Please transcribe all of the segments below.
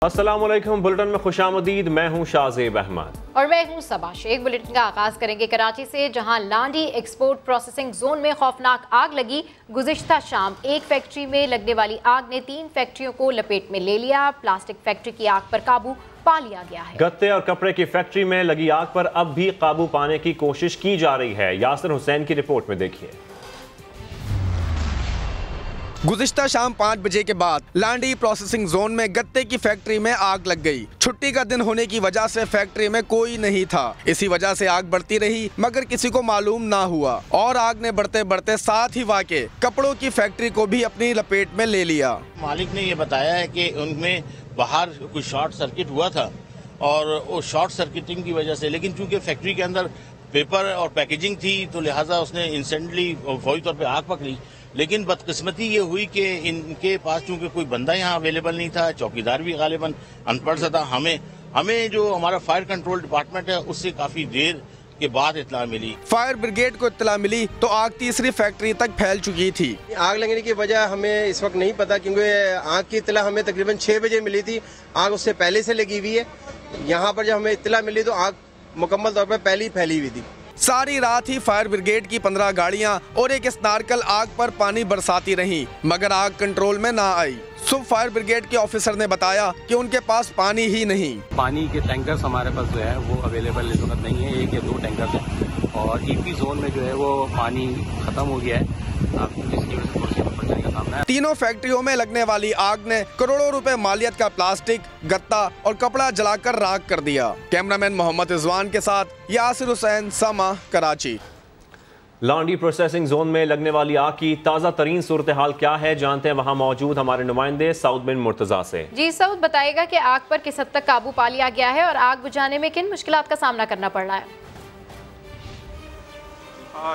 अस्सलामुअलैकुम। बुलेटिन में खुशामदीद। मैं हूं शाहजेब अहमद और मैं हूं सबा शेख। बुलेटिन का आगाज करेंगे कराची से, जहां लांडी एक्सपोर्ट प्रोसेसिंग जोन में खौफनाक आग लगी। गुज़िश्ता शाम एक फैक्ट्री में लगने वाली आग ने 3 फैक्ट्रियों को लपेट में ले लिया। प्लास्टिक फैक्ट्री की आग पर काबू पा लिया गया है। गत्ते और कपड़े की फैक्ट्री में लगी आग पर अब भी काबू पाने की कोशिश की जा रही है। यासिर हुसैन की रिपोर्ट में देखिए। गुज़िश्ता शाम 5 बजे के बाद लांडी प्रोसेसिंग जोन में गत्ते की फैक्ट्री में आग लग गई। छुट्टी का दिन होने की वजह से फैक्ट्री में कोई नहीं था। इसी वजह से आग बढ़ती रही मगर किसी को मालूम ना हुआ और आग ने बढ़ते बढ़ते साथ ही वाके कपड़ों की फैक्ट्री को भी अपनी लपेट में ले लिया। मालिक ने ये बताया है कि उनमें बाहर कुछ शॉर्ट सर्किट हुआ था और वो शॉर्ट सर्किटिंग की वजह से, लेकिन चूंकि फैक्ट्री के अंदर पेपर और पैकेजिंग थी तो लिहाजा उसने इंस्टेंटली फौरी तौर पे आग पकड़ी। लेकिन बदकिस्मती ये हुई कि इनके पास चूंकि कोई बंदा यहाँ अवेलेबल नहीं था, चौकीदार भी गालिबन अनपढ़ सा था। हमें जो हमारा फायर कंट्रोल डिपार्टमेंट है उससे काफी देर के बाद इत्तला मिली। फायर ब्रिगेड को इत्तला मिली तो आग तीसरी फैक्ट्री तक फैल चुकी थी। आग लगने की वजह हमें इस वक्त नहीं पता, क्योंकि आग की इत्तला हमें तकरीबन 6 बजे मिली थी। आग उससे पहले से लगी हुई है। यहाँ पर जब हमें इत्तला मिली तो आग मुकम्मल तौर पर पहले ही फैली हुई थी। सारी रात ही फायर ब्रिगेड की 15 गाड़ियां और एक स्नारकल आग पर पानी बरसाती रहीं मगर आग कंट्रोल में ना आई। सुबह फायर ब्रिगेड के ऑफिसर ने बताया कि उनके पास पानी ही नहीं। पानी के टैंकर्स हमारे पास जो है वो अवेलेबल इस वक्त नहीं है। 1 या 2 टैंकर्स हैं और ईपी जोन में जो है वो पानी खत्म हो गया है। जिसकी वजह से परेशानी का सामना है। तीनों फैक्ट्रियों में लगने वाली आग ने करोड़ों रुपए मालियत का प्लास्टिक, गत्ता और कपड़ा जलाकर राख कर दिया। कैमरामैन मोहम्मद रिजवान के साथ यासिर हुसैन, समा, कराची। लांडी प्रोसेसिंग जोन में लगने वाली आग की ताज़ा तरीन सूरत हाल क्या है, जानते हैं वहां मौजूद हमारे नुमाइंदे सऊद बिन मुर्तजा से। जी सऊद, बताएगा कि आग पर किस हद तक काबू पा लिया गया है और आग बुझाने में किन मुश्किलात का सामना करना पड़ रहा है।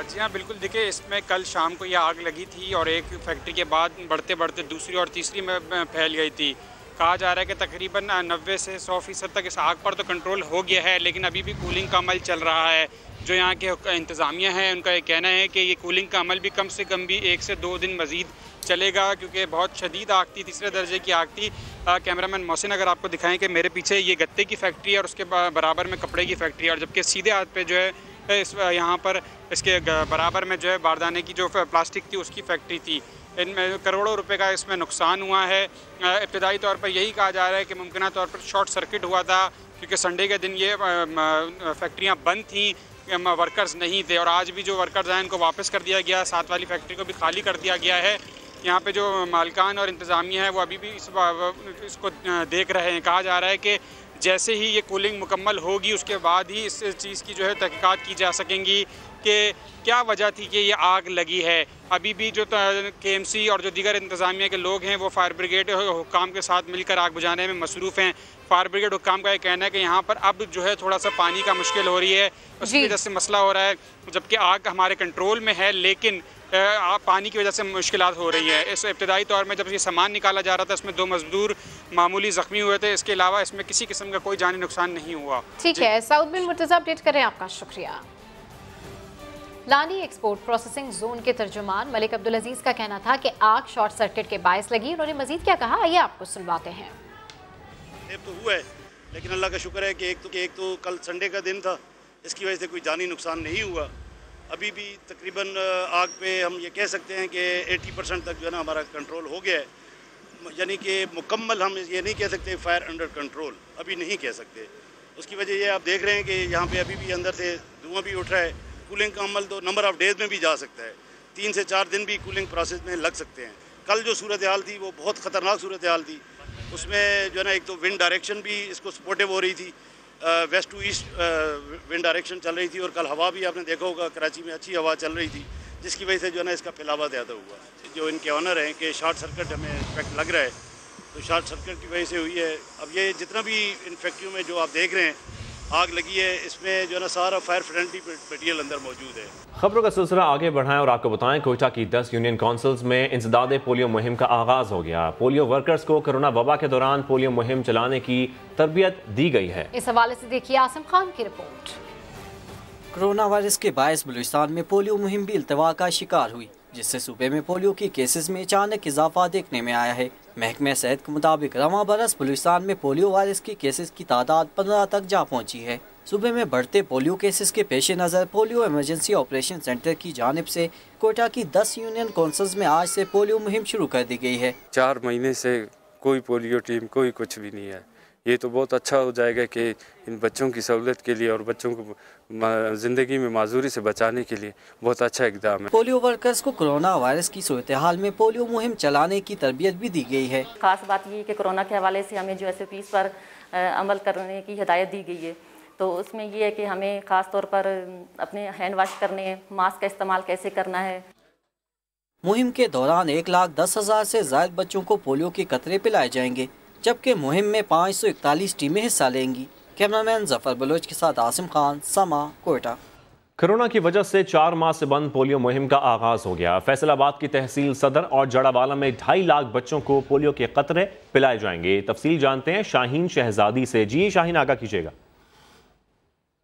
जी हाँ, बिल्कुल। देखिए, इसमें कल शाम को ये आग लगी थी और एक फैक्ट्री के बाद बढ़ते बढ़ते दूसरी और तीसरी में फैल गई थी। कहा जा रहा है कि तकरीबन 90 से 100% तक इस आग पर तो कंट्रोल हो गया है, लेकिन अभी भी कूलिंग का अमल चल रहा है। जो यहाँ के इंतज़ामिया है उनका ये कहना है कि ये कूलिंग का अमल भी कम से कम भी 1 से 2 दिन मज़ीद चलेगा, क्योंकि बहुत शदीद आग थी, तीसरे दर्जे की आग थी। कैमरामैन मोहसिन अगर आपको दिखाएं कि मेरे पीछे ये गत्ते की फैक्ट्री है और उसके बराबर में कपड़े की फैक्ट्री है और जबकि सीधे हाथ पे जो है इस यहाँ पर इसके बराबर में जो है बारदाने की जो प्लास्टिक थी उसकी फैक्ट्री थी। इनमें करोड़ों रुपए का इसमें नुकसान हुआ है। इब्तदाई तौर पर यही कहा जा रहा है कि मुमकिन तौर पर शॉर्ट सर्किट हुआ था, क्योंकि संडे के दिन ये फैक्ट्रियाँ बंद थीं, वर्कर्स नहीं थे और आज भी जो वर्कर्स हैं इनको वापस कर दिया गया। साथ वाली फैक्ट्री को भी खाली कर दिया गया है। यहाँ पे जो मालिकान और इंतज़ामिया है वो अभी भी इसको देख रहे हैं। कहा जा रहा है कि जैसे ही ये कूलिंग मुकम्मल होगी उसके बाद ही इस चीज़ की जो है तहकीकात की जा सकेंगी कि क्या वजह थी कि ये आग लगी है। अभी भी जो KMC और जो दीगर इंतज़ामिया के लोग हैं वो फायर ब्रिगेड हुक्काम के साथ मिलकर आग बुझाने में मसरूफ़ हैं। फायर ब्रिगेड हुक्काम का ये कहना है कि यहाँ पर अब जो है थोड़ा सा पानी का मुश्किल हो रही है, उसकी वजह से मसला हो रहा है, जबकि आग हमारे कंट्रोल में है लेकिन पानी की वजह से मुश्किलात हो रही है। इस इब्तदाई तौर में जब ये सामान निकाला जा रहा था इसमें 2 मजदूर मामूली ज़ख्मी हुए थे। इसके अलावा इसमें किसी किस्म का कोई जानी नुकसान नहीं हुआ। ठीक है, सऊद बिन मुर्तजा अपडेट करें, आपका शुक्रिया। लांडी एक्सपोर्ट प्रोसेसिंग जोन के तर्जुमान मलिक अब्दुल अजीज का कहना था कि आग शॉर्ट सर्किट के बायस लगी। उन्होंने मजीद क्या कहा, आइए आपको सुनवाते हैं। तो हुआ है, लेकिन अल्लाह का शुक्र है कि एक तो कल संडे का दिन था, इसकी वजह से कोई जानी नुकसान नहीं हुआ। अभी भी तकरीबन आग पे हम ये कह सकते हैं कि 80% तक जो है ना हमारा कंट्रोल हो गया है। यानी कि मुकम्मल हम ये नहीं कह सकते फायर अंडर कंट्रोल, अभी नहीं कह सकते। उसकी वजह ये आप देख रहे हैं कि यहाँ पे अभी भी अंदर से धुआं भी उठ रहा है। कूलिंग का अमल तो नंबर ऑफ़ डेज़ में भी जा सकता है, 3 से 4 दिन भी कूलिंग प्रोसेस में लग सकते हैं। कल जो सूरत हाल थी वो बहुत ख़तरनाक सूरत हाल थी। उसमें जो है ना एक तो विंड डायरेक्शन भी इसको सपोर्टिव हो रही थी, west to east wind direction चल रही थी और कल हवा भी आपने देखा होगा कराची में अच्छी हवा चल रही थी, जिसकी वजह से जो है ना इसका फैलावा ज़्यादा हुआ। जो इनके ऑनर हैं कि शॉर्ट सर्किट हमें इफेक्ट लग रहा है, तो शॉर्ट सर्किट की वजह से हुई है। अब ये जितना भी इन फैक्ट्रियों में जो आप देख रहे हैं आग लगी है, इसमें जो है ना सारा फायर फ्रेंडली मटीरियल अंदर मौजूद है। खबरों का सिलसिला आगे बढ़ाएं और आपको बताएं कोयटा की 10 यूनियन काउंसिल्स में इंसदाद पोलियो मुहिम का आगाज हो गया। पोलियो वर्कर्स को कोरोना वबा के दौरान पोलियो मुहिम चलाने की तरबियत दी गई है। इस हवाले से देखिए आसिम खान की रिपोर्ट। कोरोना वायरस के बायस बलूचिस्तान में पोलियो मुहिम भी इल्तवा का शिकार हुई, जिससे सूबे में पोलियो के केसेस में अचानक इजाफा देखने में आया है। महकमे सेहत के मुताबिक रवां बरस बलूचिस्तान में पोलियो वायरस की केसेस की तादाद 15 तक जा पहुंची है। सूबे में बढ़ते पोलियो केसेस के पेश नज़र पोलियो इमरजेंसी ऑपरेशन सेंटर की जानिब से कोयटा की 10 यूनियन काउंसिल्स में आज से पोलियो मुहिम शुरू कर दी गई है। 4 महीने से कोई पोलियो टीम कोई कुछ भी नहीं है। ये तो बहुत अच्छा हो जाएगा कि इन बच्चों की सहूलत के लिए और बच्चों को ज़िंदगी में माजूरी से बचाने के लिए बहुत अच्छा इकदाम है। पोलियो वर्कर्स को कोरोना वायरस की सूरत हाल में पोलियो मुहिम चलाने की तरबियत भी दी गई है। खास बात ये है कि कोरोना के हवाले से हमें जो SOPs पर अमल करने की हिदायत दी गई है, तो उसमें ये है कि हमें ख़ास तौर पर अपने हैंड वॉश करने, मास्क का इस्तेमाल कैसे करना है। मुहिम के दौरान 1,10,000 से ज़ायद बच्चों को पोलियो के कतरे पिलाए जाएंगे, जबकि मुहिम में 541 टीमें हिस्सा लेंगी। कैमरामैन जफर बलोच के साथ आसिम खान, समा, कोयटा। कोरोना की वजह से 4 माह से बंद पोलियो मुहिम का आगाज हो गया। फैसलाबाद की तहसील सदर और जड़ावाला में 2.5 लाख बच्चों को पोलियो के कतरे पिलाए जाएंगे। तफसील जानते हैं शाहीन शहजादी से। जी शाहीन, आगाह कीजिएगा।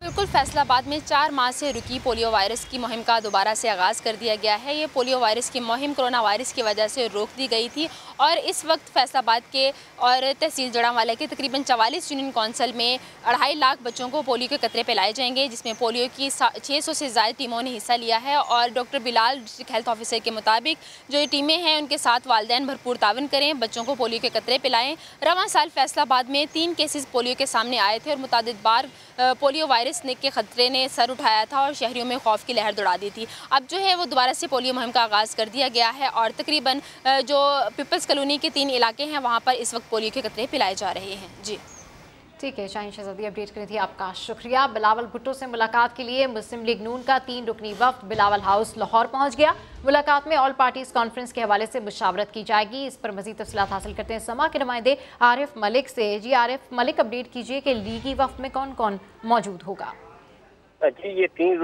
बिल्कुल, फैसलाबाद में 4 माह से रुकी पोलियो वायरस की मुहिम का दोबारा से आगाज़ कर दिया गया है। ये पोलियो वायरस की मुहिम कोरोना वायरस की वजह से रोक दी गई थी और इस वक्त फैसलाबाद के और तहसील जड़ावाला के तकरीबन 44 यूनियन कौंसल में 2.5 लाख बच्चों को पोलियो के कतरे पिलाए जाएंगे, जिसमें पोलियो की 600 से ज़्यादा टीमों ने हिस्सा लिया है। और doctor Bilal, district health officer के मुताबिक जो ये टीमें हैं उनके साथ वालिदैन भरपूर तावन करें, बच्चों को पोलियो के कतरे पिलाएँ। रवां साल फैसलाबाद में 3 केसेस पोलियो के सामने आए थे और मुतादिद बार पोलियो वायरस के खतरे ने सर उठाया था और शहरियों में खौफ की लहर दौड़ा दी थी। अब जो है वो दोबारा से पोलियो मुहिम का आगाज़ कर दिया गया है और तकरीबन जो पीपल्स कॉलोनी के 3 इलाके हैं वहाँ पर इस वक्त पोलियो के कतरे पिलाए जा रहे हैं। जी ठीक है, शाहीन शहजादी अपडेट करी थी, आपका शुक्रिया। बिलावल भुट्टो से मुलाकात के लिए मुस्लिम लीग नून का 3 रुकनी वफ्द बिलावल हाउस लाहौर पहुंच गया। मुलाकात में ऑल पार्टीज कॉन्फ्रेंस के हवाले से मुशावरत की जाएगी। इस पर मजीद तफसीलात हासिल करते हैं समा के नुमाइंदे आरिफ मलिक से। जी आरिफ मलिक, अपडेट कीजिए कि लीगी वफ्द में कौन कौन मौजूद होगा। जी, ये 3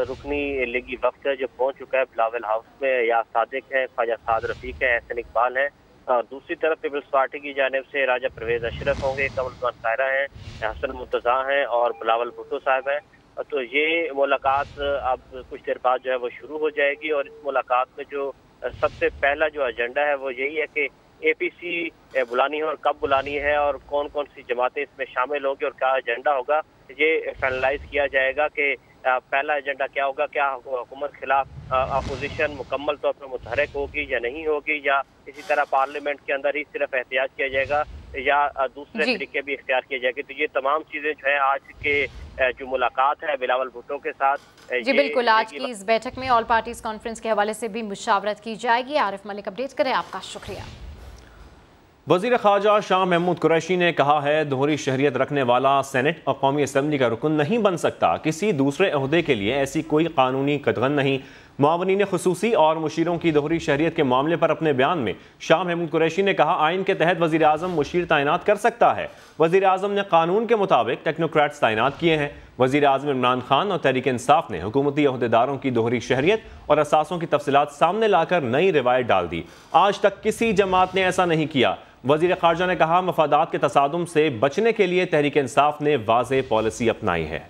रुकनी लीगी वफ्द है जो पहुंच चुका है बिलावल हाउस में। या सादिक है, ख्वाजा साद रफीक है, एहसन इकबाल है और दूसरी तरफ पीपल्स पार्टी की जानिब से राजा परवेज अशरफ होंगे, कमल कायरा हैं, हसन मुर्तज़ा हैं और बिलावल भुट्टो साहब हैं। तो ये मुलाकात अब कुछ देर बाद जो है वो शुरू हो जाएगी और इस मुलाकात में जो सबसे पहला जो एजेंडा है वो यही है कि APC बुलानी है और कब बुलानी है और कौन कौन सी जमातें इसमें शामिल होंगी और क्या एजेंडा होगा, ये फाइनलाइज किया जाएगा कि पहला एजेंडा क्या होगा। क्या हुकूमत खिलाफ अपोजिशन मुकम्मल तौर पर मुतहरक होगी या नहीं होगी, या इसी तरह पार्लियामेंट के अंदर ही सिर्फ एहतियात किया जाएगा या दूसरे तरीके भी इख्तियार किए जाएंगे। तो ये तमाम चीज़ें जो है आज के जो मुलाकात है बिलावल भुट्टो के साथ। जी बिल्कुल, आज की इस बैठक में ऑल पार्टीज कॉन्फ्रेंस के हवाले से भी मुशावरत की जाएगी। आरिफ मलिक अपडेट करें, आपका शुक्रिया। वज़ीर ख़ारजा शाह महमूद कुरैशी ने कहा है दोहरी शहरियत रखने वाला सेनेट और कौमी असम्बली का रुकन नहीं बन सकता। किसी दूसरे अहदे के लिए ऐसी कोई कानूनी कतगन नहीं। मुआवनीन खुसूसी और मुशीरों की दोहरी शहरियत के मामले पर अपने बयान में शाह महमूद कुरैशी ने कहा आइन के तहत वज़ीर आज़म मुशीर तैनात कर सकता है। वज़ीर आज़म ने कानून के मुताबिक टेक्नोक्रेट्स तैनात किए हैं। वज़ीर आज़म इमरान खान और तहरीक इंसाफ ने हुकूमती अहदेदारों की दोहरी शहरियत और असासों की तफसीलात सामने लाकर नई रिवायत डाल दी। आज तक किसी जमात ने ऐसा नहीं किया। वज़ीर ख़ारजा ने कहा मफादात के तसादुम से बचने के लिए तहरीक इंसाफ ने वाज़ेह पॉलिसी अपनाई है।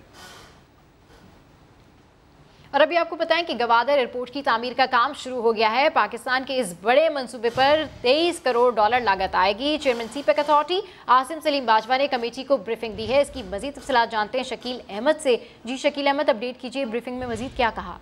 और अभी आपको बताएं कि गवादर एयरपोर्ट की तामीर का काम शुरू हो गया है। पाकिस्तान के इस बड़े मंसूबे पर $23 करोड़ लागत आएगी। Chairman CPEC authority Asim Salim Bajwa ने कमेटी को ब्रीफिंग दी है। इसकी मजीद तफसीलात जानते हैं शकील अहमद से। जी शकील अहमद, अपडेट कीजिए, ब्रीफिंग में मजीद क्या कहा।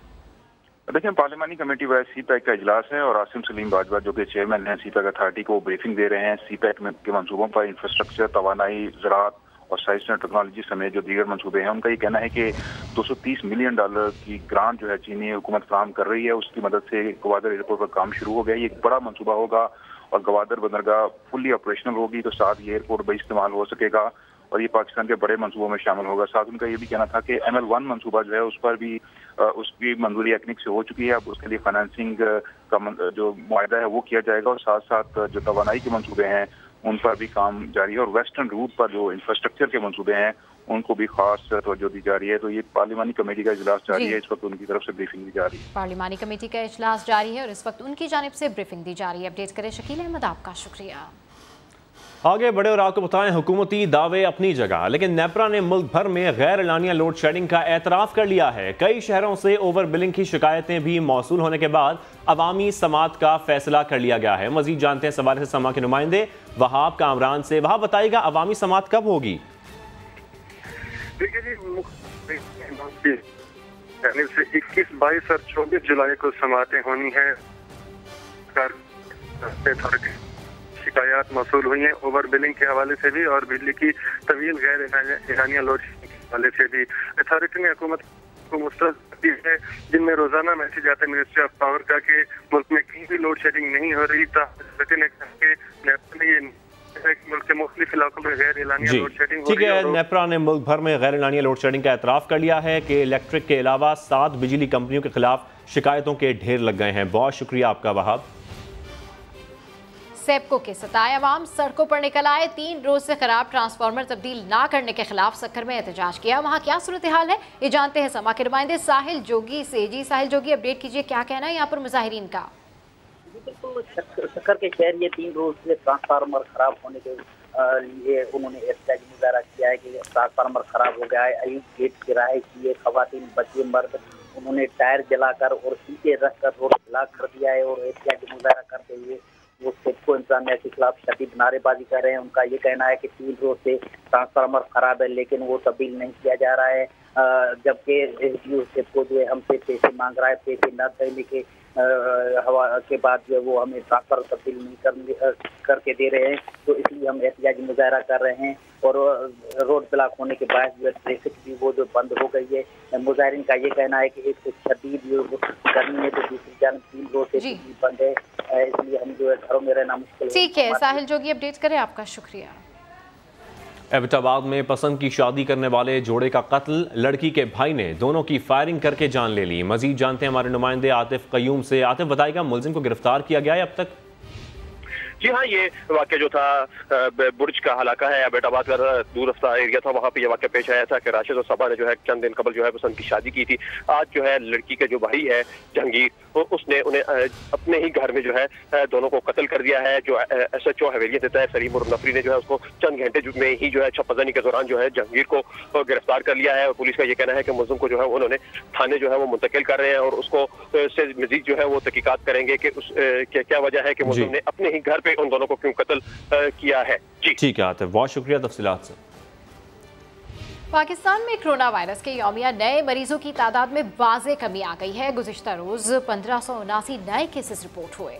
देखिए, पार्लिमानी कमेटी वाइज सीपैक का इजलास है और आसिम सलीम बाजवा जो कि चेयरमैन हैं सीपैक अथॉरिटी को ब्रीफिंग दे रहे हैं। सीपैक के मंसूबों पर इंफ्रास्ट्रक्चर, तवानाई, ज़राअत और साइंस एंड टेक्नोलॉजी समेत जो दीगर मंसूबे हैं उनका ये कहना है कि $230 मिलियन की ग्रांट जो है चीनी हुकूमत फराहम कर रही है। उसकी मदद से गवादर एयरपोर्ट पर काम शुरू हो गया। ये एक बड़ा मंसूबा होगा और गवादर बंदरगाह फुल्ली ऑपरेशनल होगी, तो साथ ये एयरपोर्ट भी इस्तेमाल हो सकेगा और ये पाकिस्तान के बड़े मंसूबों में शामिल होगा। साथ उनका ये भी कहना था कि ML1 मंसूबा जो है उस पर भी उसकी मंजूरी एक्निक से हो चुकी है। अब उसके लिए फाइनेंसिंग का जो मुआहदा है वो किया जाएगा और साथ साथ जो तवानाई के मंसूबे हैं उन पर भी काम जारी है और वेस्टर्न रूट पर जो इंफ्रास्ट्रक्चर के मंसूबे हैं उनको भी खास तवज्जो दी जा रही है। तो ये पार्लिमानी कमेटी का इजलास जारी है, इस वक्त उनकी तरफ से ब्रीफिंग दी जा रही है। पार्लिमानी कमेटी का इजलास जारी है और इस वक्त उनकी जानिब से ब्रीफिंग दी जा रही है। अपडेट करें शकील अहमद, आपका शुक्रिया। आगे बढ़े और आपको बताएं, हुकूमती दावे अपनी जगह, लेकिन नेपरा ने मुल्क भर में गैर एलानिया लोड शेडिंग का एतराफ़ कर लिया है। कई शहरों से ओवर बिलिंग की शिकायतें भी मौसूल होने के बाद अवामी समात का फैसला कर लिया गया है। मजीद जानते हैं सवाल से समा के नुमाइंदे वहाब कामरान से। वहाब बताइएगा, अवामी समात कब होगी? देखिए जी, 21, 22 और 24 जुलाई को समातें होनी है। शिकायत मौसूल हुई हैं ओवर बिलिंग के हवाले से भी और बिजली की तवील गैर एलानिया लोड शेडिंग के हवाले से भी। अथॉरिटी ने हुकूमत को मुस्तरद दी है, जिनमें रोजाना मैसेज आता है मिनिस्ट्री ऑफ पावर का कि मुल्क में कहीं भी लोड शेडिंग नहीं हो रही। मुल्क के मुख्तलिफ इलाकों में गैर एलानिया लोड शेडिंग हो रही है। नेपरा ने मुल्क भर में गैर एलानिया लोड शेडिंग का एतराफ़ कर लिया है कि इलेक्ट्रिक के अलावा 7 बिजली कंपनियों के खिलाफ शिकायतों के ढेर लग गए हैं। बहुत शुक्रिया आपका वहाब। सेपको के सताए अवाम सड़कों पर निकल आए। 3 रोज से खराब ट्रांसफार्मर तब्दील ना करने के खिलाफ सक्कर में एहतजाज किया। वहाँ क्या सूरत हाल है, ये जानते हैं समा के नुमाइंदे साहिल जोगी से। जी साहिल जोगी, अपडेट कीजिए, क्या कहना है यहाँ पर मुजाहिरीन का? बिल्कुल, सक्कर के शहर ये 3 रोज से ट्रांसफार्मर खराब होने के लिए उन्होंने एहतजाज मुजाहरा किया है कि ट्रांसफार्मर खराब हो गया है। अयूब गेट किराए किए, खवातीन बच्चे मर्द उन्होंने टायर जलाकर और शीशे रखकर रोड ब्लॉक कर दिया है और एहतजाज मुजाहरा करते हुए वो सेपको इंतजामिया के खिलाफ शदीद नारेबाजी कर रहे हैं। उनका ये कहना है कि 3 रोज से ट्रांसफार्मर खराब है लेकिन वो तब्दील नहीं किया जा रहा है, जबकि एसडीओ सेपको जो है हमसे पैसे मांग रहा है। पैसे न देने के हवा के बाद जो है वो हमें ट्रांसफर तब्दील नहीं करके दे रहे हैं, तो इसलिए हम एहतजाजी मुजाहरा कर रहे हैं। और रोड ब्लॉक होने के बाद जो है ट्रैफिक भी वो जो बंद हो गई है। मुजाहिरीन का ये कहना है कि एक तो शदीद गर्मी है तो दूसरी जानब 3 रोज से बंद है, इसलिए हम जो है घरों में रहना मुश्किल है। ठीक है साहिल जोगी, अपडेट करें, आपका शुक्रिया। एबटाबाद में पसंद की शादी करने वाले जोड़े का कत्ल, लड़की के भाई ने दोनों की फायरिंग करके जान ले ली। मजीद जानते हैं हमारे नुमाइंदे आतिफ कयूम से। आतिफ बताएगा, मुलजिम को गिरफ्तार किया गया है अब तक? जी हाँ, ये वाक़या जो था बुर्ज का इलाका है, एबटाबाद का दूर रफ्ता एरिया था, वहाँ पे ये वाक़या पेश आया था कि राशिद और सबा ने जो है चंद दिन कबल जो है पसंद की शादी की थी। आज जो है लड़की के जो भाई है जहांगीर, उसने उन्हें अपने ही घर में जो है दोनों को कत्ल कर दिया है। जो SHO हवेलियत देता है सलीम और नफरी ने जो है उसको चंद घंटे में ही जो है छापामारी के दौरान जो है जहांगीर को गिरफ्तार कर लिया है। और पुलिस का ये कहना है कि मुलजिम को जो है उन्होंने थाने जो है वो मुंतकिल कर रहे हैं और उसको से मजीद जो है वो तहकीकात करेंगे कि क्या वजह है कि मुलजिम ने अपने ही घर पे उन दोनों को क्यों कत्ल किया है। जी ठीक है आतिफ, बहुत शुक्रिया तफसीलात से। पाकिस्तान में कोरोना वायरस के यौमिया नए मरीजों की तादाद में वाज़ेह कमी आ गई है। गुज़िश्ता रोज 1579 नए केसेस रिपोर्ट हुए।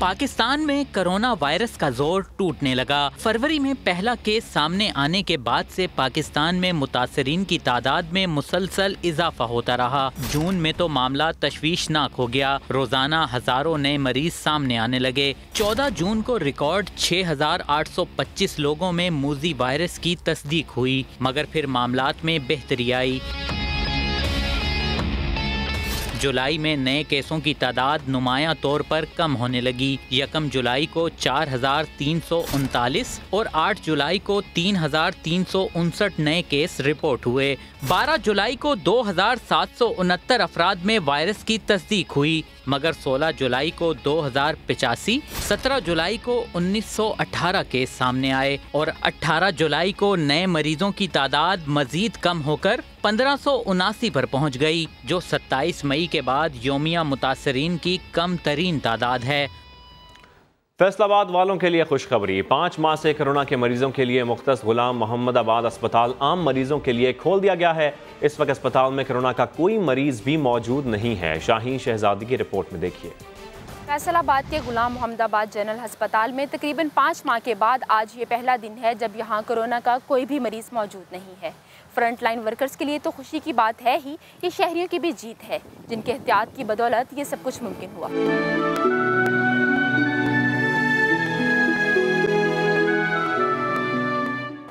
पाकिस्तान में कोरोना वायरस का जोर टूटने लगा। फरवरी में पहला केस सामने आने के बाद से पाकिस्तान में मुतासरीन की तादाद में मुसलसल इजाफा होता रहा। जून में तो मामला तशवीशनाक हो गया, रोजाना हजारों नए मरीज सामने आने लगे। 14 जून को रिकॉर्ड 6825 लोगों में मूजी वायरस की तस्दीक हुई, मगर फिर मामलात में बेहतरी आई। जुलाई में नए केसों की तादाद नुमायां तौर पर कम होने लगी। 1 जुलाई को 4339 और 8 जुलाई को 3359 नए केस रिपोर्ट हुए। 12 जुलाई को 2769 अफराद में वायरस की तस्दीक हुई, मगर 16 जुलाई को 2085, 17 जुलाई को 1918 केस सामने आए और 18 जुलाई को नए मरीजों की तादाद मजीद कम होकर 1579 पर पहुंच गई, जो 27 मई के बाद योमिया मुतासरीन की कम तरीन तादाद है। फैसलाबाद वालों के लिए खुशखबरी, 5 माह से कोरोना के मरीजों के लिए मुख्तस गुलाम मोहम्मदाबाद अस्पताल आम मरीजों के लिए खोल दिया गया है। इस वक्त अस्पताल में कोरोना का कोई मरीज भी मौजूद नहीं है। शाहीन शहजादी की रिपोर्ट में देखिए। फैसलाबाद के गुलाम मोहम्मदाबाद जनरल अस्पताल में तकरीबन 5 माह के बाद आज ये पहला दिन है जब यहाँ कोरोना का कोई भी मरीज मौजूद नहीं है। फ्रंट लाइन वर्कर्स के लिए तो खुशी की बात है ही, ये शहरियों की भी जीत है जिनके एहतियात की बदौलत ये सब कुछ मुमकिन हुआ।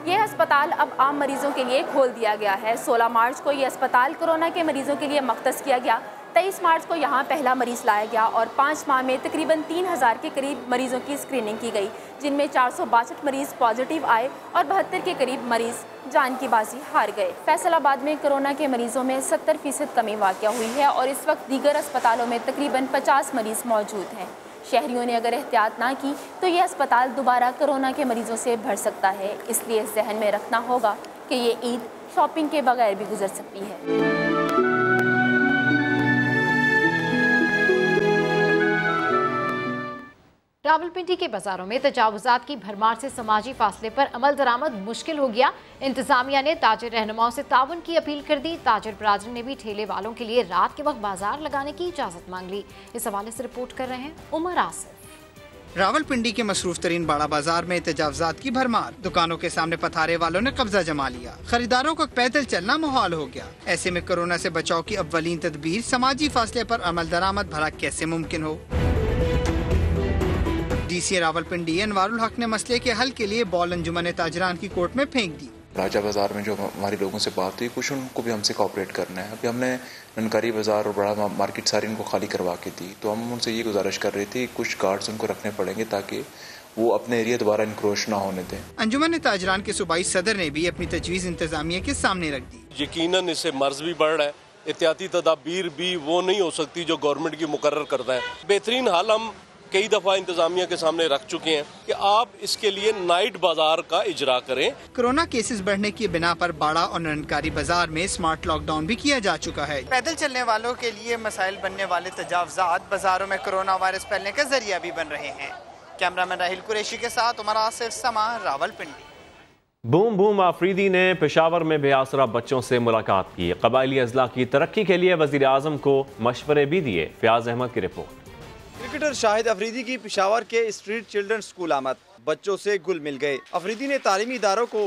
ये अस्पताल अब आम मरीजों के लिए खोल दिया गया है। 16 मार्च को ये अस्पताल कोरोना के मरीजों के लिए मख्तस किया गया। 23 मार्च को यहाँ पहला मरीज लाया गया और 5 माह में तकरीबन 3000 के करीब मरीजों की स्क्रीनिंग की गई, जिनमें 462 मरीज पॉजिटिव आए और 72 के करीब मरीज जान की बाजी हार गए। फैसलाबाद में कोरोना के मरीजों में 70% कमी वाक़या हुई है और इस वक्त दीगर अस्पतालों में तकरीबन 50 मरीज मौजूद हैं। शहरियों ने अगर एहतियात ना की तो ये अस्पताल दोबारा कोरोना के मरीजों से भर सकता है। इसलिए जहन में रखना होगा कि ये ईद शॉपिंग के बगैर भी गुजर सकती है। रावलपिंडी के बाजारों में तजावुजात की भरमार से समाजी फासले पर अमल दरामद मुश्किल हो गया। इंतजामिया ने ताजिर रहनुमाओं से ताउन की अपील कर दी। ताजिर बरादरी ने भी ठेले वालों के लिए रात के वक्त बाजार लगाने की इजाजत मांग ली। इस हवाले से रिपोर्ट कर रहे हैं उमर आसिफ। रावलपिंडी के मसरूफ तरीन बाड़ा बाजार में तजावुजात की भरमार। दुकानों के सामने पथारे वालों ने कब्जा जमा लिया। खरीदारों को पैदल चलना मुहाल हो गया। ऐसे में कोरोना से बचाव की अव्वलीन तदबीर समाजी फासले पर अमल दरामद भला कैसे मुमकिन हो। डीसी रावलपिंडी अनवारुल हक ने मसले के हल के लिए बॉल अंजुमन ताजरान की कोर्ट में फेंक दी। राजा बाजार में जो हमारे लोगों से बात हुई, कुछ उनको भी हमसे कोऑपरेट करना है। अभी हमने ननकारी बाजार और बड़ा मार्केट सारी उनको खाली करवा के दी, तो हम उनसे ये गुजारिश कर रहे थे कुछ गार्ड्स उनको रखने पड़ेंगे ताकि वो अपने एरिया दोबारा इनक्रोच ना होने दें। अंजुमन ताजरान के सूबाई सदर ने भी अपनी तजवीज़ इंतजामिया के सामने रख दी। यकीनन इससे मर्ज भी बढ़ रहा है, एहतियाती तदाबीर भी वो नहीं हो सकती जो गवर्नमेंट की मुकर्रर करता है। बेहतरीन हाल हम कई दफा इंतजामिया के सामने रख चुके हैं कि आप इसके लिए नाइट बाजार का इजरा करें। कोरोना केसेस बढ़ने की बिना पर बाड़ा और ननकारी बाजार में स्मार्ट लॉकडाउन भी किया जा चुका है। पैदल चलने वालों के लिए मसाइल बनने वाले तजावुजात बाजारों में कोरोना वायरस फैलने का जरिया भी बन रहे हैं। कैमरामैन राहिल कुरैशी के साथ उमर आसिफ, समा, रावलपिंडी। बूम बूम आफरीदी ने पेशावर में बेआसरा बच्चों से मुलाकात की। कबायली अजला की तरक्की के लिए वजीर आजम को मशवरे भी दिए। फयाज अहमद की रिपोर्ट। क्रिकेटर शाहिद अफरीदी की पेशावर के स्ट्रीट चिल्ड्रन स्कूल आमद। बच्चों से गुल मिल गए। अफरीदी ने तालीमी इदारों को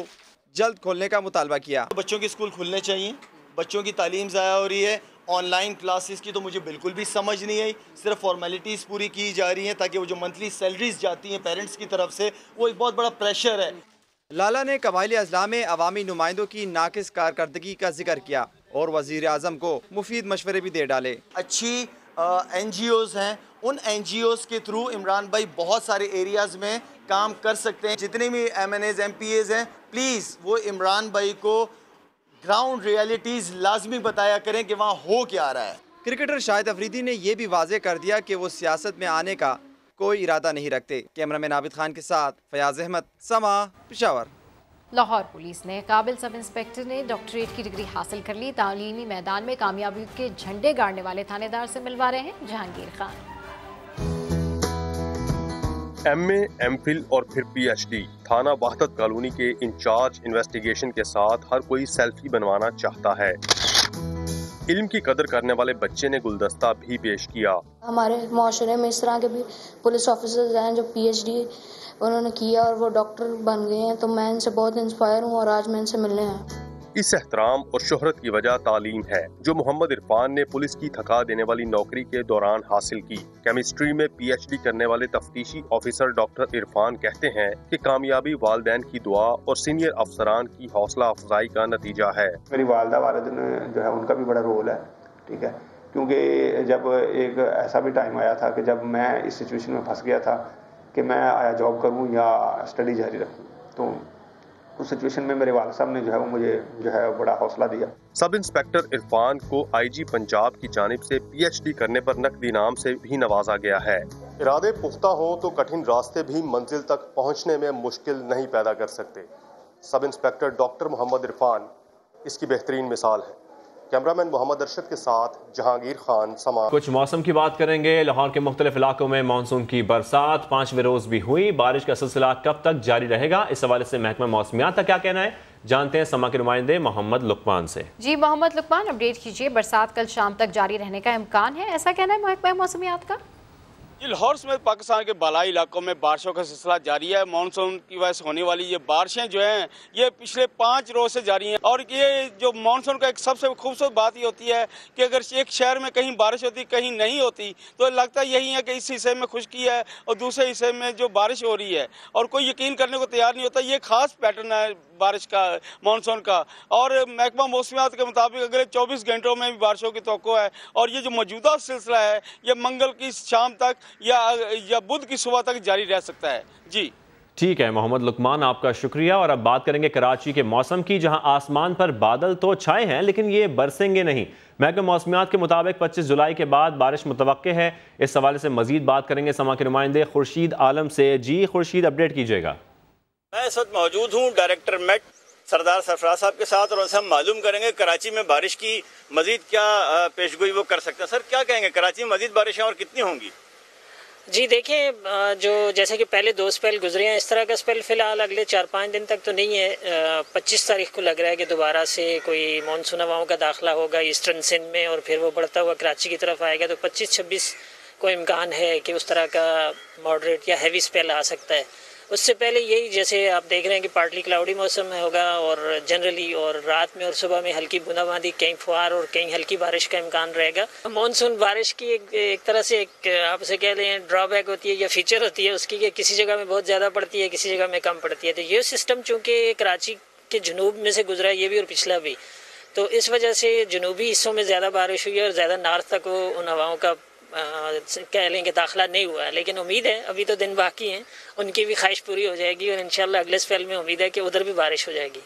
जल्द खोलने का मुतालबा किया। बच्चों के स्कूल खुलने चाहिए, बच्चों की तालीम ज़ाया हो रही है। ऑनलाइन क्लासेस की तो मुझे बिल्कुल भी समझ नहीं आई, सिर्फ फॉर्मेलिटीज़ पूरी की जा रही हैं ताकि वो जो मंथली सैलरीज जाती हैं पेरेंट्स की तरफ से, वो एक बहुत बड़ा प्रेशर है। लाला ने कबायली अजला में अवामी नुमाइंदों की नाकिस कारकर्दगी का जिक्र किया और वजीर आजम को मुफीद मशवरे भी दे डाले। अच्छी NGOs हैं, उन NGOs के थ्रू इमरान भाई बहुत सारे एरियाज़ में काम कर सकते हैं। जितने भी MNAs MPAs हैं, प्लीज़ वो इमरान भाई को ग्राउंड रियलिटीज़ लाजमी बताया करें कि वहाँ हो क्या रहा है। क्रिकेटर शाहिद अफरीदी ने यह भी वाजे कर दिया कि वो सियासत में आने का कोई इरादा नहीं रखते। कैमरामैन आबिद खान के साथ फयाज अहमद, समा, पेशावर। लाहौर पुलिस ने काबिल सब इंस्पेक्टर ने डॉक्टरेट की डिग्री हासिल कर ली। तालीमी मैदान में कामयाबी के झंडे गाड़ने वाले थानेदार से मिलवा रहे हैं जहांगीर खान। MA, MPhil और फिर PhD। थाना वहदत कॉलोनी के इंचार्ज इन्वेस्टिगेशन के साथ हर कोई सेल्फी बनवाना चाहता है। इल्म की कदर करने वाले बच्चे ने गुलदस्ता भी पेश किया। हमारे माशरे में इस तरह के भी पुलिस ऑफिसर्स हैं जो PhD उन्होंने किया और वो डॉक्टर बन गए हैं, तो मैं इनसे बहुत इंस्पायर हूँ और आज मैं इनसे मिलने आया। इस एहतराम और शोहरत की वजह तालीम है जो मोहम्मद इरफान ने पुलिस की थका देने वाली नौकरी के दौरान हासिल की। केमिस्ट्री में PhD करने वाले तफ्तीशी ऑफिसर डॉक्टर इरफान कहते हैं कि कामयाबी वालिदैन की दुआ और सीनियर अफसरान की हौसला अफजाई का नतीजा है। मेरी वालदा वालिदैन जो है उनका भी बड़ा रोल है, ठीक है, क्योंकि जब एक ऐसा भी टाइम आया था कि जब मैं इस सिचुएशन में फंस गया था कि मैं आया जॉब करूं या स्टडी जारी रखूं, तो उस सिचुएशन में मेरे वालिद साहब ने जो है वो मुझे जो है बड़ा हौसला दिया। सब इंस्पेक्टर इरफान को IG पंजाब की जानिब से PhD करने पर नकदी इनाम से भी नवाजा गया है। इरादे पुख्ता हो तो कठिन रास्ते भी मंजिल तक पहुंचने में मुश्किल नहीं पैदा कर सकते। Sub inspector doctor Mohammad Irfan इसकी बेहतरीन मिसाल है। कैमरामैन मोहम्मद अरशद के साथ जहांगीर खान, समा। कुछ मौसम की बात करेंगे। लाहौर के मुख्तलिफ इलाकों में मानसून की बरसात 5वें रोज भी हुई। बारिश का सिलसिला कब तक जारी रहेगा, इस हवाले से महकमा मौसमियात का क्या कहना है, जानते हैं समा के नुमाइंदे मोहम्मद लुकमान से। जी मोहम्मद लुकमान, अपडेट कीजिए। बरसात कल शाम तक जारी रहने का इम्कान है, ऐसा कहना है महकमा मौसमियात का? लाहौर समेत पाकिस्तान के बालाई इलाकों में बारिशों का सिलसिला जारी है। मानसून की वजह से होने वाली ये बारिशें जो हैं ये पिछले 5 रोज से जारी हैं। और ये जो मानसून का एक सबसे खूबसूरत बात ये होती है कि अगर एक शहर में कहीं बारिश होती कहीं नहीं होती तो लगता यही है कि इस हिस्से में खुश्की है और दूसरे हिस्से में जो बारिश हो रही है और कोई यकीन करने को तैयार नहीं होता। ये खास पैटर्न है बारिश का, मानसून का। और महकमा मौसमियात के मुताबिक अगले 24 घंटों में भी बारिशों की तवक्को है और ये जो मौजूदा सिलसिला है ये मंगल की शाम तक या बुध की सुबह तक जारी रह सकता है। जी ठीक है मोहम्मद लुकमान, आपका शुक्रिया। और अब बात करेंगे कराची के मौसम की, जहां आसमान पर बादल तो छाए हैं लेकिन ये बरसेंगे नहीं। महकमे मौसमियात के मुताबिक 25 जुलाई के बाद बारिश मुतवक्के है। इस हवाले से मजीद बात करेंगे समा के नुमाइंदे खुर्शीद आलम से। जी खुर्शीद, अपडेट कीजिएगा। मैं इस वक्त मौजूद हूँ डायरेक्टर मेट सरदार सरफराज साहब के साथ, और उनसे हम मालूम करेंगे कराची में बारिश की मजीद क्या पेशगोई वो कर सकते हैं। सर, क्या कहेंगे, कराची में मजीद बारिशें और कितनी होंगी? जी देखिए, जो जैसे कि पहले 2 स्पेल गुजरे हैं, इस तरह का स्पेल फिलहाल अगले 4-5 दिन तक तो नहीं है। 25 तारीख को लग रहा है कि दोबारा से कोई मानसून हवाओं का दाखिला होगा ईस्टर्न सिंध में, और फिर वो बढ़ता हुआ कराची की तरफ आएगा। तो 25-26 को इम्कान है कि उस तरह का मॉडरेट या हैवी स्पेल आ सकता है। उससे पहले यही, जैसे आप देख रहे हैं कि पार्टली क्लाउडी मौसम होगा, और जनरली और रात में और सुबह में हल्की बूंदाबांदी, कहीं फुहार और कहीं हल्की बारिश का इम्कान रहेगा। मानसून बारिश की एक तरह से एक आप उसे कह लें ड्रॉबैक होती है या फीचर होती है उसकी, कि किसी जगह में बहुत ज़्यादा पड़ती है, किसी जगह में कम पड़ती है। तो ये सिस्टम चूँकि कराची के जनूब में से गुजरा है, ये भी और पिछला भी, तो इस वजह से जनूबी हिस्सों में ज़्यादा बारिश हुई है और ज़्यादा नॉर्थ तक वो उन हवाओं का कह लें कि दाखिला नहीं हुआ है। लेकिन उम्मीद है, अभी तो दिन बाकी हैं, उनकी भी ख्वाहिश पूरी हो जाएगी और इंशाल्लाह अगले स्पेल में उम्मीद है कि उधर भी बारिश हो जाएगी।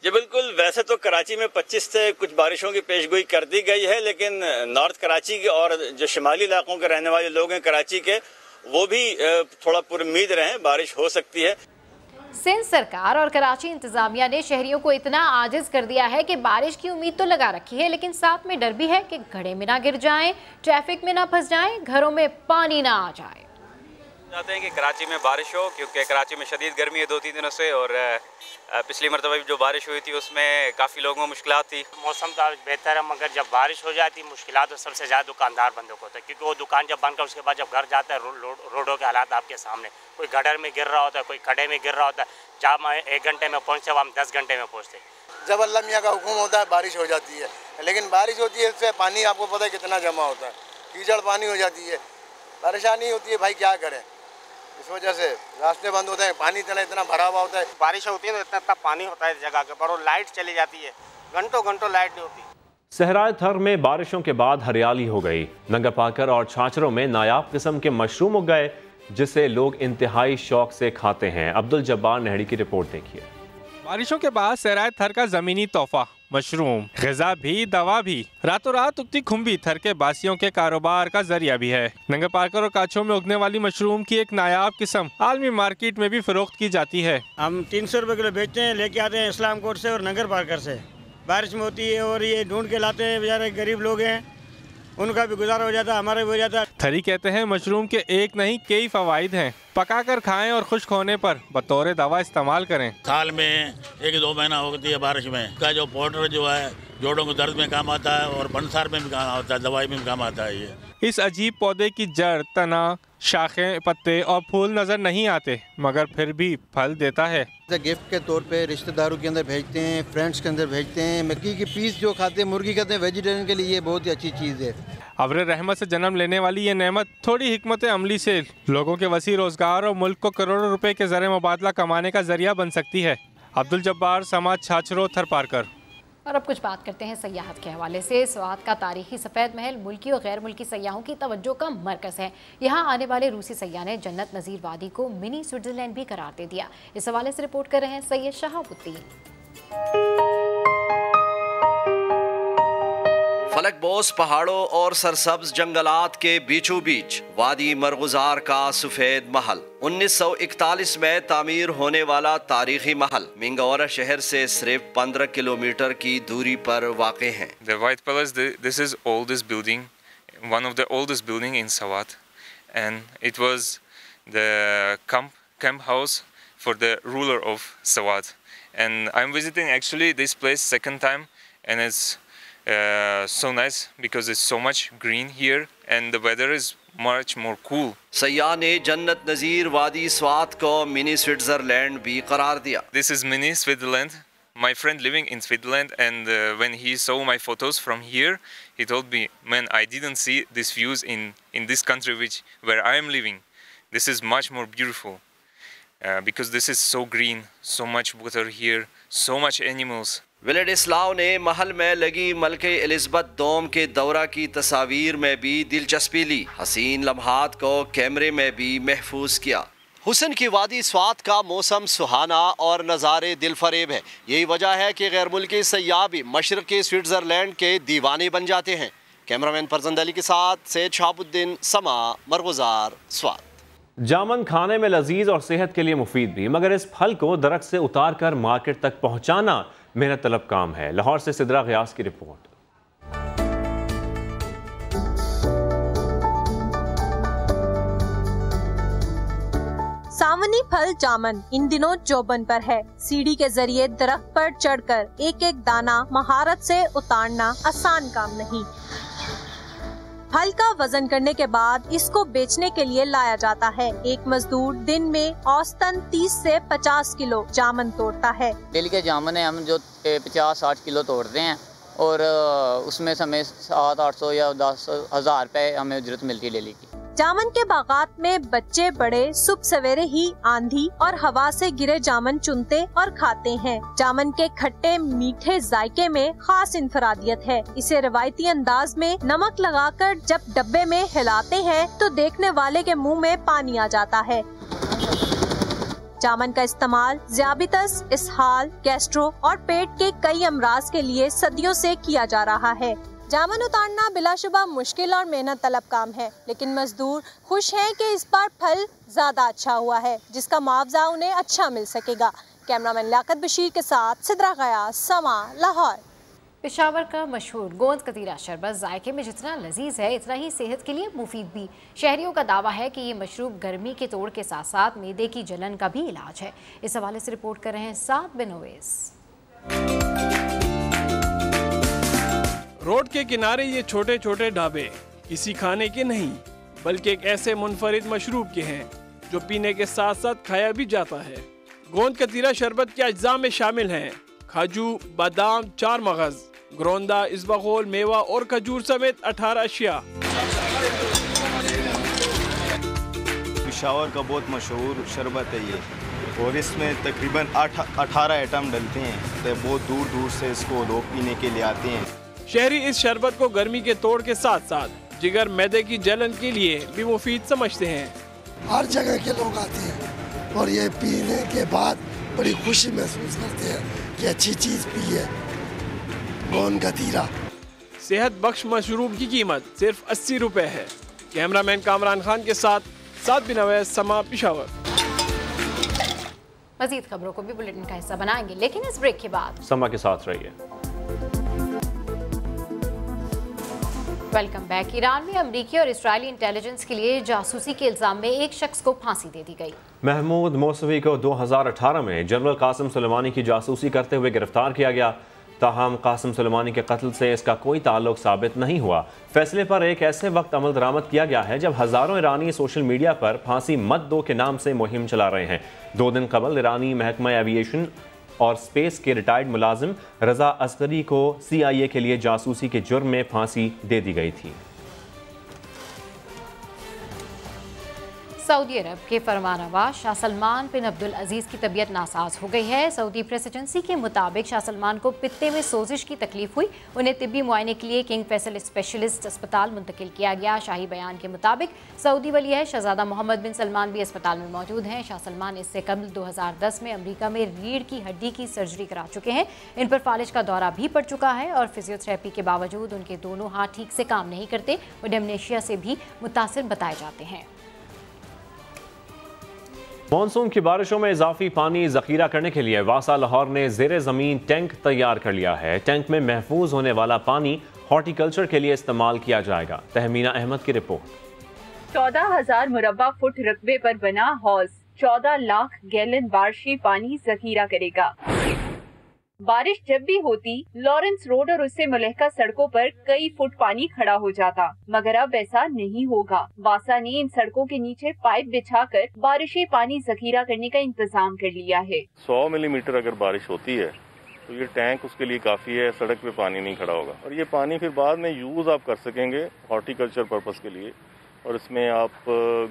जी बिल्कुल, वैसे तो कराची में 25 से कुछ बारिशों की पेशगोई कर दी गई है, लेकिन नॉर्थ कराची के और जो शिमाली इलाकों के रहने वाले लोग हैं कराची के, वो भी थोड़ा पुरुम्मीद रहें, बारिश हो सकती है। सिंध सरकार और कराची इंतजामिया ने शहरियों को इतना आजिज कर दिया है कि बारिश की उम्मीद तो लगा रखी है, लेकिन साथ में डर भी है कि घड़े में ना गिर जाएं, ट्रैफिक में ना फंस जाएं, घरों में पानी ना आ जाए। चाहते हैं कि कराची में बारिश हो, क्योंकि कराची में शदीद गर्मी है 2-3 दिनों से, और पिछली मरतबा जो बारिश हुई थी उसमें काफ़ी लोगों को मुश्किलात थी। मौसम तो बेहतर है, मगर जब बारिश हो जाती है मुश्किलात तो सबसे ज़्यादा दुकानदार बंदों को होता है, क्योंकि वो दुकान जब बंद कर उसके बाद जब घर जाता है रोडों के हालात आपके सामने, कोई गटर में गिर रहा होता है, कोई खड्डे में गिर रहा होता है। जहाँ हम 1 घंटे में पहुँचते हम 10 घंटे में पहुँचते। जब अल्लाह मियाँ का हुक्म होता है बारिश हो जाती है, लेकिन बारिश होती है इससे पानी आपको पता है कितना जमा होता है, कीचड़ पानी हो जाती है, परेशानी होती है। भाई क्या करें, इस वजह से रास्ते बंद होते हैं, पानी इतना भरा हुआ होता है। बारिश होती है तो इतना पानी होता है जगह के पर, और लाइट चली जाती है, घंटों लाइट नहीं होती। सहराए थर में बारिशों के बाद हरियाली हो गई। नंगा पाकर और छाछरों में नायाब किस्म के मशरूम उग गए, जिसे लोग इंतहाई शौक से खाते हैं। अब्दुल जब्बार नेहड़ी की रिपोर्ट देखिए। बारिशों के बाद सहराए थर का जमीनी तोहफा मशरूम, ग़िज़ा भी दवा भी, रातों रात उगती खुम्बी थर के बासियों के कारोबार का जरिया भी है। नंगे पार्कर और काछों में उगने वाली मशरूम की एक नायाब किस्म आलमी मार्केट में भी फरोख्त की जाती है। हम 300 रुपए किलो बेचते हैं, लेके आते हैं इस्लाम कोट से और नंगर पार्कर से। बारिश में होती है और ये ढूंढ के लाते हैं, बेचारे गरीब लोग हैं, उनका भी गुजारा हो जाता है, हमारा भी हो जाता है। थरी कहते हैं मशरूम के एक नहीं कई फवाइद हैं। पका कर खाएं और खुश्क होने पर बतौर दवा इस्तेमाल करें। साल में 1-2 महीना होती है बारिश में का जो पाउडर जो है जोड़ों के दर्द में काम आता है और बनसार में भी काम आता है, दवाई में भी काम आता है। ये इस अजीब पौधे की जड़, तना, शाखें, पत्ते और फूल नजर नहीं आते, मगर फिर भी फल देता है। गिफ्ट के तौर पे रिश्तेदारों के अंदर भेजते हैं, फ्रेंड्स के अंदर भेजते हैं। मक्की की पीस जो खाते हैं, मुर्गी खाते हैं, वेजिटेरियन के लिए ये बहुत ही अच्छी चीज़ है। अब्र रहमत से जन्म लेने वाली ये नेमत थोड़ी हिकमत अमली से लोगों के वसी रोजगार और मुल्क को करोड़ों रुपए के ज़रिए मुबादला कमाने का जरिया बन सकती है। अब्दुल जब्बार, समाज छाछरो, थर पारकर। और अब कुछ बात करते हैं सयाहत के हवाले से। स्वात का तारीखी सफ़ेद महल मुल्की और गैर मुल्की सयाहों की तवज्जो का मरकज़ है। यहाँ आने वाले रूसी सयाह ने जन्नत नज़ीर वादी को मिनी स्विट्ज़रलैंड भी करार दे दिया। इस हवाले से रिपोर्ट कर रहे हैं सैयद शहाबुद्दीन। फलकबोस पहाड़ों और सरसब्ज जंगलात के बीचों बीच वादी मरगुजार का सफेद महल 1941 में तामीर होने वाला तारीखी महल मिंगौरा शहर से सिर्फ 15 किलोमीटर की दूरी पर वाक़े है। The White Palace, this is oldest building, one of the oldest building in Sawat, and it was the camp house for the ruler of Sawat. And I'm visiting actually this place second time, and it's so nice because it's so much green here and the weather is much more cool. सयाह ने जन्नत नज़ीर वादी स्वात को mini Switzerland भी करार दिया। This is mini Switzerland. My friend living in Switzerland, and when he saw my photos from here, he told me, "Man, I didn't see these views in this country where I am living. This is much more beautiful because this is so green, so much water here, so much animals." विलेडिस्लाव ने महल में लगी मलके Elizabeth डोम के दौरा की तस्वीर में भी दिलचस्पी ली। हसीन लम्हात को कैमरे में भी महफूज किया। हुस्न की वादी स्वात का मौसम सुहाना और नज़ारे दिल फरेब है। यही वजह है कि गैर मुल्की सयाह भी मशरक़ी स्विट्ज़रलैंड के दीवाने बन जाते हैं। कैमरामैन फरजंद अली के साथ सैयद शहाबुद्दीन, समा, मरगुज़ार, स्वात। जामन खाने में लजीज और सेहत के लिए मुफीद भी, मगर इस फल को दरख्त से उतार कर मार्केट तक पहुँचाना मेहनत तलब काम है। लाहौर से सिद्रा गियास की रिपोर्ट। सावनी फल जामन इन दिनों चौबन पर है। सीढ़ी के जरिए दरख्त पर चढ़कर एक एक दाना महारत से उतारना आसान काम नहीं। फल का वजन करने के बाद इसको बेचने के लिए लाया जाता है। एक मजदूर दिन में औसतन 30 से 50 किलो जामन तोड़ता है। डेली के जामन है हम जो 50-60 किलो तोड़ते हैं और उसमें हमें 700-800 या 10,000 रुपए हमें उजरत मिलती है डेली की। जामन के बागात में बच्चे बड़े सुबह सवेरे ही आंधी और हवा से गिरे जामन चुनते और खाते हैं। जामन के खट्टे मीठे जायके में खास इंफरादियत है। इसे रवायती अंदाज में नमक लगाकर जब डब्बे में हिलाते हैं तो देखने वाले के मुंह में पानी आ जाता है। जामन का इस्तेमाल ज़ियाबितस, इसहाल, गैस्ट्रो और पेट के कई अमराज के लिए सदियों से किया जा रहा है। जामन उतारना बिलाशुबा मुश्किल और मेहनत तलब काम है, लेकिन मजदूर खुश हैं कि इस बार फल ज्यादा अच्छा हुआ है, जिसका मुआवजा उन्हें अच्छा मिल सकेगा। कैमरामैन लियाकत बशीर के साथ सिद्रा गियास, समा, लाहौर। पेशावर का मशहूर गोंद कतीरा शरबत जायके में जितना लजीज है इतना ही सेहत के लिए मुफीद भी। शहरियों का दावा है कि ये मशरूब गर्मी के तोड़ के साथ साथ मैदे की जलन का भी इलाज है। इस हवाले से रिपोर्ट कर रहे हैं साद बिन ओवैस। रोड के किनारे ये छोटे छोटे ढाबे किसी खाने के नहीं बल्कि एक ऐसे मुनफरिद मशरूब के हैं जो पीने के साथ साथ खाया भी जाता है। गोंद कतीरा शरबत के अज्जा में शामिल हैं काजू, बादाम, 4 मगज, ग्रोंदा, इसबगोल, मेवा और खजूर समेत 18 अशिया। पेशावर का बहुत मशहूर शरबत है ये और इसमें तकरीबन 18 आइटम डलते हैं, तो बहुत दूर दूर से इसको लोग पीने के लिए आते हैं। शहरी इस शरबत को गर्मी के तोड़ के साथ साथ जिगर मैदे की जलन के लिए भी मुफीद समझते हैं। हर जगह के लोग आते हैं और ये पीने के बाद बड़ी खुशी महसूस करते हैं कि अच्छी चीज़ पी है। गोंद कतीरा सेहत बख्श मशरूब की कीमत सिर्फ 80 रुपए है। कैमरामैन कामरान खान के साथ साद बिन ओवैस, समा, पेशावर। मजीद खबरों को भी बुलेटिन का हिस्सा बनाएंगे, लेकिन इस ब्रेक के बाद समा के साथ रहिए। Welcome back. ईरान में अमरीकी और इस्राएली इंटेलिजेंस के लिए जासूसी के इल्जाम में एक शख्स को फांसी दे दी गई। महमूद मौसवी को 2018 में जनरल कासिम सुलेमानी की जासूसी करते हुए गिरफ्तार किया गया। ताहम कासिम सुलेमानी के कत्ल से इसका कोई ताल्लुक साबित नहीं हुआ। फैसले पर एक ऐसे वक्त अमल दरामद किया गया है जब हज़ारों ईरानी सोशल मीडिया पर फांसी मत दो के नाम से मुहिम चला रहे हैं। 2 दिन कबल ईरानी महकमा एविएशन और स्पेस के रिटायर्ड मुलाजिम रजा असगरी को CIA के लिए जासूसी के जुर्म में फांसी दे दी गई थी। सऊदी अरब के फरमानरवा शाह सलमान बिन अब्दुल अजीज़ की तबीयत नासाज हो गई है। सऊदी प्रेस एजेंसी के मुताबिक शाह सलमान को पित्ते में सोजिश की तकलीफ हुई। उन्हें तिब्बी मुआयने के लिए किंग फैसल स्पेशलिस्ट अस्पताल मुंतकिल किया गया। शाही बयान के मुताबिक सऊदी वली है शहजादा मोहम्मद बिन सलमान भी अस्पताल में मौजूद हैं। शाह सलमान इससे कबल 2010 में अमरीका में रीढ़ की हड्डी की सर्जरी करा चुके हैं। इन पर फालिज का दौरा भी पड़ चुका है और फिजियोथेरेपी के बावजूद उनके दोनों हाथ ठीक से काम नहीं करते। वो डेमनेशिया से भी मुतासिर बताए जाते हैं। मानसून की बारिशों में इजाफी पानी जखीरा करने के लिए वासा लाहौर ने ज़ेरे ज़मीन टैंक तैयार कर लिया है। टैंक में महफूज होने वाला पानी हॉर्टिकल्चर के लिए इस्तेमाल किया जाएगा। तहमीना अहमद की रिपोर्ट। 14,000 मुरब्बा फुट रकबे पर बना हौज 14 लाख गैलन बारिशी पानी जखीरा करेगा। बारिश जब भी होती लॉरेंस रोड और उससे मुलहका सड़कों पर कई फुट पानी खड़ा हो जाता, मगर अब ऐसा नहीं होगा। वासा ने इन सड़कों के नीचे पाइप बिछाकर बारिशी पानी जखीरा करने का इंतजाम कर लिया है। 100 मिलीमीटर अगर बारिश होती है तो ये टैंक उसके लिए काफ़ी है, सड़क पे पानी नहीं खड़ा होगा और ये पानी फिर बाद में यूज़ आप कर सकेंगे हॉर्टिकल्चर पर्पस के लिए और इसमें आप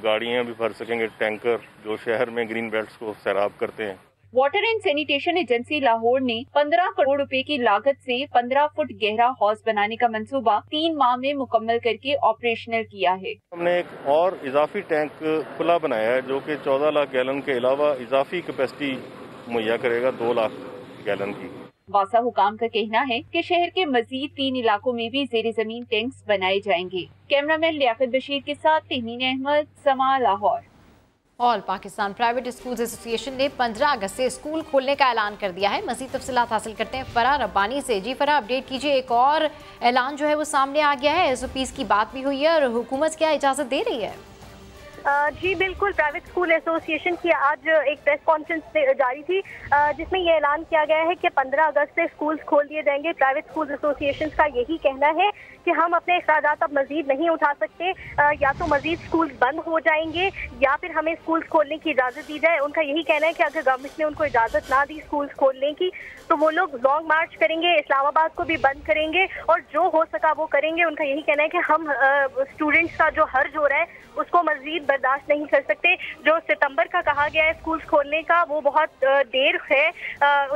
गाड़ियाँ भी भर सकेंगे, टैंकर जो शहर में ग्रीन बेल्ट्स को सैराब करते हैं। Water and sanitation agency Lahore ने 15 करोड़ रुपए की लागत से 15 फुट गहरा हौज बनाने का मंसूबा 3 माह में मुकम्मल करके ऑपरेशनल किया है। हमने एक और इजाफी टैंक खुला बनाया है जो कि 14 लाख गैलन के अलावा इजाफी कैपेसिटी मुहैया करेगा 2 लाख गैलन की। वासा हुकाम का कहना है कि शहर के मजीद 3 इलाकों में भी जेर जमीन टैंक्स बनाए जाएंगे। कैमरामैन लियाकत बशीर के साथ तहमीन अहमद, समा, Lahore. All Pakistan private schools association ने 15 अगस्त से स्कूल खोलने का ऐलान कर दिया है। मज़ीद तफसीलात हासिल करते हैं फराह रब्बानी से। जी फराह, अपडेट कीजिए। एक और ऐलान जो है वो सामने आ गया है, एसओपीज़ की बात भी हुई है और हुकूमत क्या इजाज़त दे रही है? जी बिल्कुल, प्राइवेट स्कूल एसोसिएशन की आज एक प्रेस कॉन्फ्रेंस जारी थी जिसमें ये ऐलान किया गया है कि 15 अगस्त से स्कूल्स खोल दिए जाएंगे। प्राइवेट स्कूल एसोसिएशन का यही कहना है कि हम अपने अखराजात अब मजीद नहीं उठा सकते, या तो मजीद स्कूल बंद हो जाएंगे या फिर हमें स्कूल्स खोलने की इजाज़त दी जाए। उनका यही कहना है कि अगर गवर्नमेंट ने उनको इजाज़त ना दी स्कूल्स खोलने की तो वो लोग लॉन्ग मार्च करेंगे, इस्लामाबाद को भी बंद करेंगे और जो हो सका वो करेंगे। उनका यही कहना है कि हम स्टूडेंट्स का जो हर्ज हो रहा है उसको मजीद बर्दाश्त नहीं कर सकते। जो सितंबर का कहा गया है स्कूल्स खोलने का वो बहुत देर है,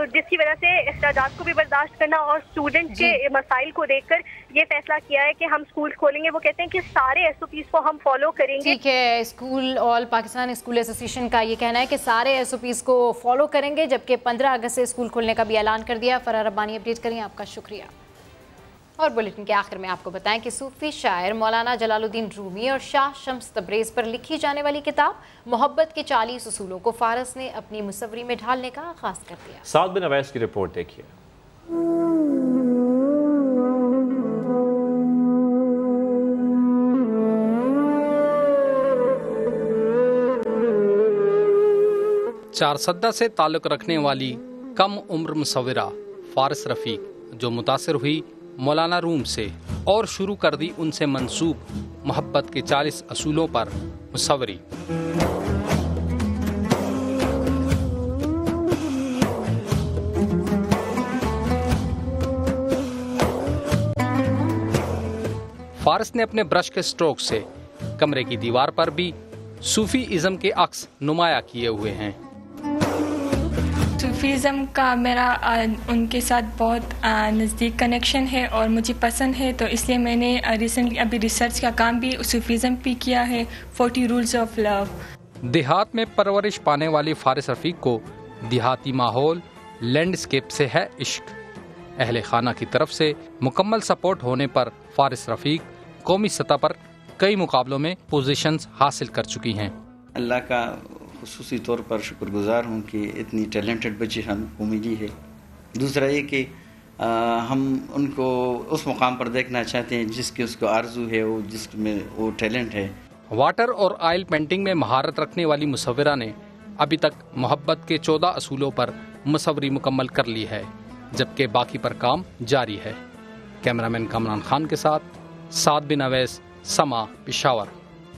जिसकी वजह से अखराजात को भी बर्दाश्त करना और स्टूडेंट्स के मसाइल को देखकर ये फैसला किया है कि हम स्कूल खोलेंगे। वो कहते हैं कि सारे एसओपीज को हम फॉलो करेंगे। ठीक है, school all Pakistan school association का ये कहना है कि सारे एसओपीज को फॉलो करेंगे, जबकि 15 अगस्त से स्कूल खोलने का भी ऐलान कर दिया। फराह रब्बानी अपडेट करिए, आपका शुक्रिया। और बुलेटिन के आखिर में आपको बताएं कि सूफी शायर मौलाना जलालुद्दीन रूमी और शाह शम्स तब्रेज़ पर लिखी जाने वाली किताब मोहब्बत के 40 उसूलों को फारस ने अपनी मुसव्वरी में ढालने का आगाज कर दिया। साद बिन अवैस की रिपोर्ट देखिए। चारसद्दा से ताल्लुक़ रखने वाली कम उम्र मुसव्विरा फारिस रफ़ीक जो मुतासिर हुई मौलाना रूम से और शुरू कर दी उनसे मंसूब मोहब्बत के 40 असूलों पर मुसव्वरी। फारिस ने अपने ब्रश के स्ट्रोक से कमरे की दीवार पर भी सूफी इज़्म के अक्स नुमाया किए हुए हैं। सूफीज़म का मेरा उनके साथ बहुत नज़दीक कनेक्शन है और मुझे पसंद है, तो इसलिए मैंने रिसेंटली अभी रिसर्च का काम भी सूफीज़म पे किया है, 40 रूल्स ऑफ लव। देहात में परवरिश पाने वाली फारिस रफ़ीक को देहाती माहौल लैंडस्केप से है इश्क। अहले खाना की तरफ से मुकम्मल सपोर्ट होने पर फारिस रफ़ीक कौमी सतह पर कई मुकाबलों में पोजीशंस हासिल कर चुकी हैं। अल्लाह का खुसूसी तौर पर शुक्रगुजार हूँ कि इतनी टैलेंटेड बच्ची हमको मिली है। दूसरा ये कि हम उनको उस मुकाम पर देखना चाहते हैं जिसकी उसको आरजू है, वो जिसमें वो टैलेंट है। वाटर और ऑयल पेंटिंग में महारत रखने वाली मुसव्विरा ने अभी तक मोहब्बत के 14 असूलों पर मुसव्वरी मुकम्मल कर ली है, जबकि बाकी पर काम जारी है। कैमरामैन कमरान खान के साथ साद बिन अवैस, समा, पेशावर।